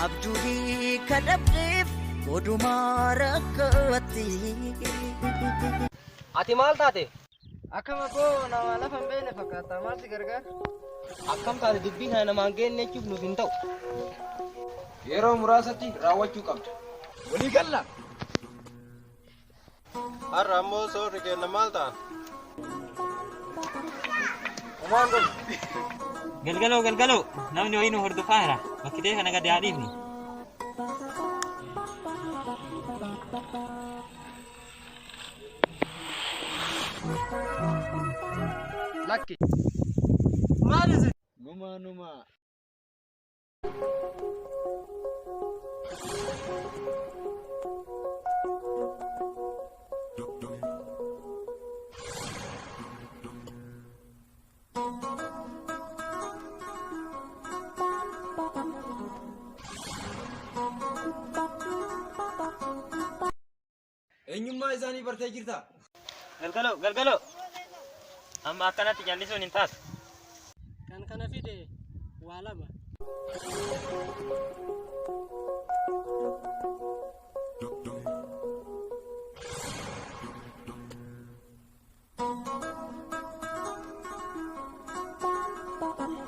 Abduli kadabdif goduma rakkatti. Ati maal taate? Akkam abboo nama lafa hin beekne fakkaata. Maal si gargaara? Akkam taate dubbii kana namaan geenne jechuuf nuuf hin ta'u. Yeroo muraasatti raawwachuu qabda. Walii galla. Har'a ammoo soorri kenna maal ta'an? Galgaloo namni wayii nu hordofaa jira. Bakki ta'e kana gadi haa dhiifni. Lakki. Maal isin? Numa. Eenyummaa isaanii bartee jirta? Galgaloo. Amma akkanatti jallisuun hin taatu. Kan kana fide waa lama.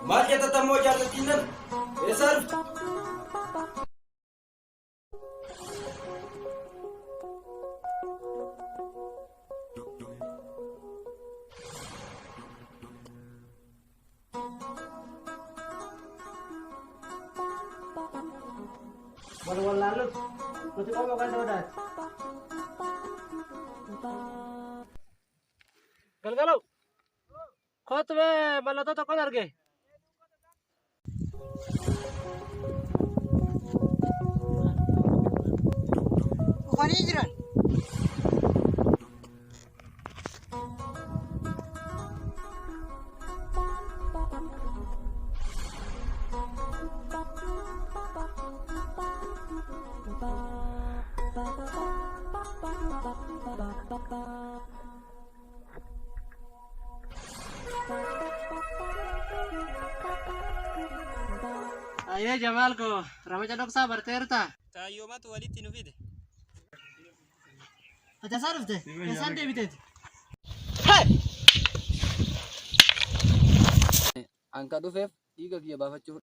Maal jettan moo jaallatiin nan? Eessaa dhuftu? Wal-walaalut. Nuti qomoo kan doodaati. Galgaloo. Kootu bee mallattoo tokkoon arge. Kufanii jiran. Ayo Jamal ko, ramaja doksa barterta. Tayo matu walitti nu fide. Acha sarufte, esan debitet. Angka dhufeef dhiiga kiyya baafachuu.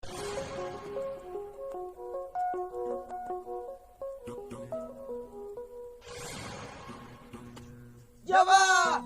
Jabaa!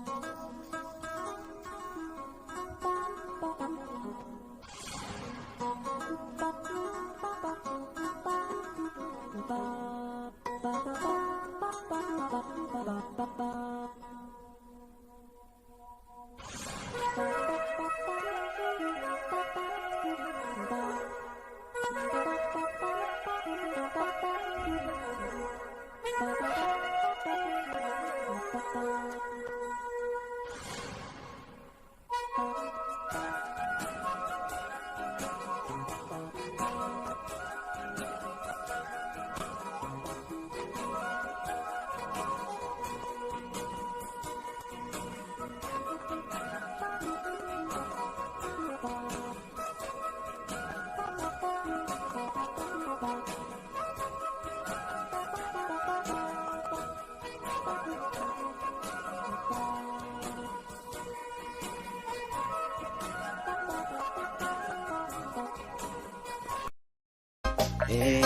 Hey,